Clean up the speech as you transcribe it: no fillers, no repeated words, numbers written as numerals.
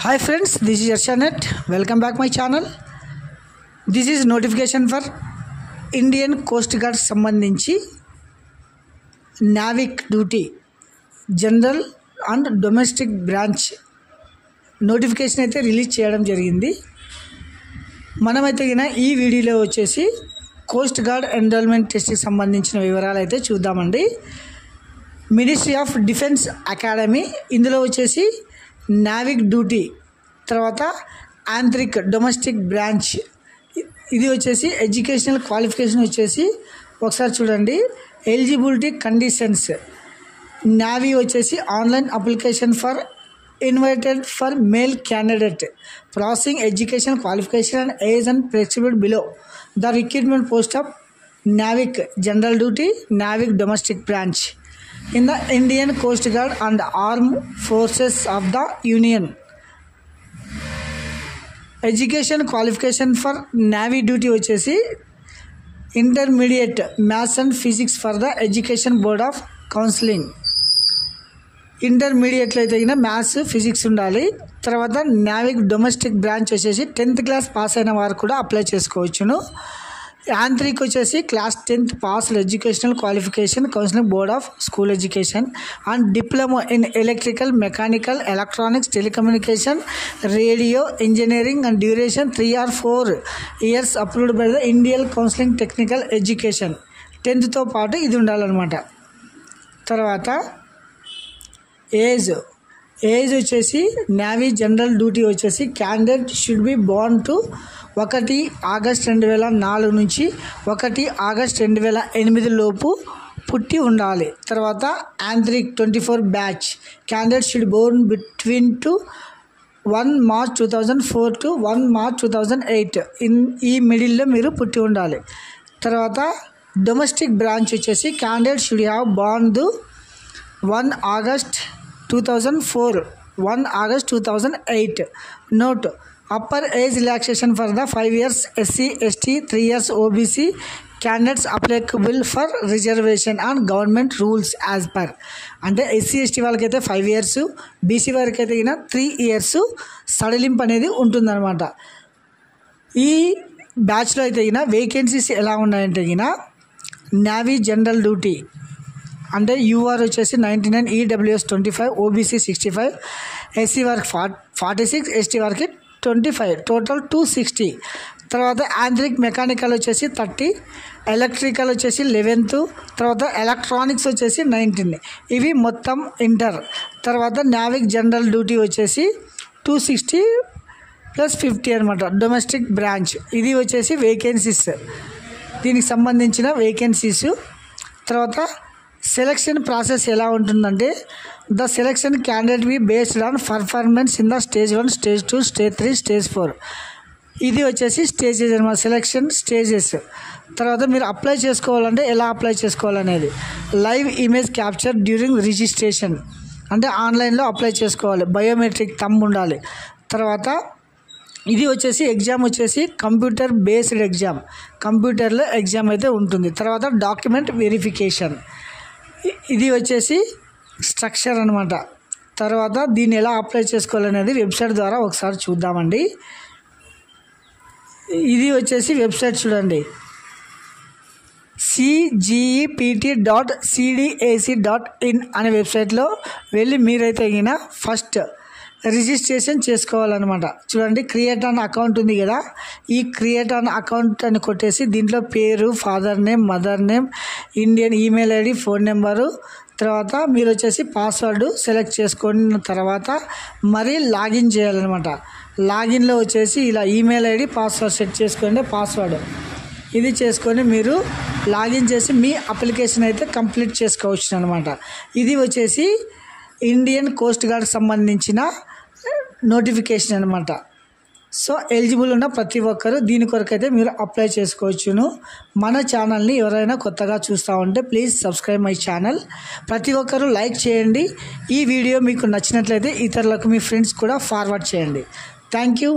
Hi friends, this is Arshanet. Welcome back my channel. This is notification for Indian Coast Guard సంబంధించి Navik duty general and domestic branch notification అయితే release చేయడం జరిగింది. మనమైతే ఈ వీడియోలో వచ్చేసి కోస్ట్ గార్డ్ ఎన్రోల్మెంట్ టెస్ట్కి సంబంధించిన వివరాలు అయితే చూద్దామండి. మినిస్ట్రీ ఆఫ్ డిఫెన్స్ అకాడమీ ఇందులో వచ్చేసి నావిక్ డ్యూటీ, తర్వాత ఆంతరిక్ డొమెస్టిక్ బ్రాంచ్, ఇది వచ్చేసి ఎడ్యుకేషనల్ క్వాలిఫికేషన్ వచ్చేసి ఒకసారి చూడండి. ఎలిజిబిలిటీ కండిషన్స్, నావీ వచ్చేసి online application for invited for male candidate processing education qualification and age and flexible below the recruitment post of Navik general duty Navik domestic branch in the Indian Coast Guard and Armed Forces of the Union. Education qualification for Navy duty వచ్చేసి intermediate maths and physics for the Education Board of Counseling. ఇంటర్మీడియట్లో అయితే maths physics ఉండాలి. తర్వాత Navik domestic branch వచ్చేసి 10th class pass అయిన వారు కూడా apply చేసుకోవచ్చును. యాంత్రిక్ వచ్చేసి class 10th pass educational qualification counselling board of school education and diploma in electrical mechanical electronics telecommunication radio engineering and duration 3 or 4 years approved by the Indian counselling technical education 10th పాటు ఇది ఉండాలన్నమాట. తర్వాత age వచ్చేసి navy general duty వచ్చేసి candidate should be born to 1 August 2004 నుంచి 1 August 2008 లోపు పుట్టి ఉండాలి. తర్వాత ఆంతరిక్ 24 batch candidate should Born between to 1 March 2004 to 1 March 2008 ఈ మిడిల్లో మీరు పుట్టి ఉండాలి. తర్వాత డొమెస్టిక్ బ్రాంచ్ వచ్చేసి క్యాండిడేట్ షుడ్ హ్యావ్ బోర్న్ దు 1 August 2004 1 August 2008. Note upper age relaxation for the 5 years SC ST 3 years OBC candidates applicable for reservation and government rules as per. అంటే SC ST వాళ్ళకైతే 5 years, BC వారికి అయితే 3 years సడలింపు అనేది ఉంటుందన్నమాట. ఈ బ్యాచ్లో అయితే వేకెన్సీస్ ఎలా ఉన్నాయంటే నావీ జనరల్ డ్యూటీ అంటే యూఆర్ వచ్చేసి 99, ఈడబ్ల్యూఎస్ 25, ఓబీసీ 65, ఎస్సీ వారికి 46, ఎస్టీ వారికి 25, టోటల్ 260. తర్వాత యాంత్రిక్ మెకానికల్ వచ్చేసి 30, ఎలక్ట్రికల్ వచ్చేసి 11th, తర్వాత ఎలక్ట్రానిక్స్ వచ్చేసి 19. ఇవి మొత్తం ఇంటర్. తర్వాత నావిక్ జనరల్ డ్యూటీ వచ్చేసి 260 + 50 అనమాట డొమెస్టిక్ బ్రాంచ్. ఇది వచ్చేసి వేకెన్సీస్, దీనికి సంబంధించిన వేకెన్సీస్. తర్వాత సెలక్షన్ ప్రాసెస్ ఎలా ఉంటుందంటే the selection candidate be based on performance in the stage 1, stage 2, stage 3, stage 4. ఇది వచ్చేసి స్టేజెస్ అనమాట, సెలక్షన్ స్టేజెస్. తర్వాత మీరు అప్లై చేసుకోవాలంటే ఎలా అప్లై చేసుకోవాలనేది live image capture during registration అంటే ఆన్లైన్లో అప్లై చేసుకోవాలి. బయోమెట్రిక్ థంబ్ ఉండాలి. తర్వాత ఇది వచ్చేసి ఎగ్జామ్ వచ్చేసి కంప్యూటర్ బేస్డ్ ఎగ్జామ్, కంప్యూటర్లో ఎగ్జామ్ అయితే ఉంటుంది. తర్వాత డాక్యుమెంట్ వెరిఫికేషన్, ఇది వచ్చేసి స్ట్రక్చర్ అనమాట. తర్వాత దీన్ని ఎలా అప్లై చేసుకోవాలనేది వెబ్సైట్ ద్వారా ఒకసారి చూద్దామండి. ఇది వచ్చేసి వెబ్సైట్ చూడండి, cgept.cdac.in అనే వెబ్సైట్లో వెళ్ళి మీరైతే ఫస్ట్ రిజిస్ట్రేషన్ చేసుకోవాలన్నమాట. చూడండి, క్రియేట్ అన్ అకౌంట్ ఉంది కదా, ఈ క్రియేట్ అన్ అకౌంట్ అని కొట్టేసి దీంట్లో పేరు, father name, mother name, Indian email ID, phone number, తర్వాత మీరు వచ్చేసి పాస్వర్డ్ సెలెక్ట్ చేసుకున్న తర్వాత మరీ లాగిన్ చేయాలన్నమాట. లాగిన్లో వచ్చేసి ఇలా ఈమెయిల్ ఐడి, పాస్వర్డ్ సెట్ చేసుకోండి, పాస్వర్డ్ ఇది చేసుకొని మీరు లాగిన్ చేసి మీ అప్లికేషన్ అయితే కంప్లీట్ చేసుకోవచ్చు అనమాట. ఇది వచ్చేసి ఇండియన్ కోస్ట్ గార్డ్ సంబంధించిన నోటిఫికేషన్ అనమాట. సో ఎలిజిబుల్ ఉన్న ప్రతి ఒక్కరు దీని కొరకైతే మీరు అప్లై చేసుకోవచ్చును. మన ఛానల్ని ఎవరైనా కొత్తగా చూస్తూ ఉంటే ప్లీజ్ సబ్స్క్రైబ్ మై ఛానల్. ప్రతి ఒక్కరు లైక్ చేయండి. ఈ వీడియో మీకు నచ్చినట్లయితే ఇతరులకు మీ ఫ్రెండ్స్ కూడా ఫార్వర్డ్ చేయండి. Thank you.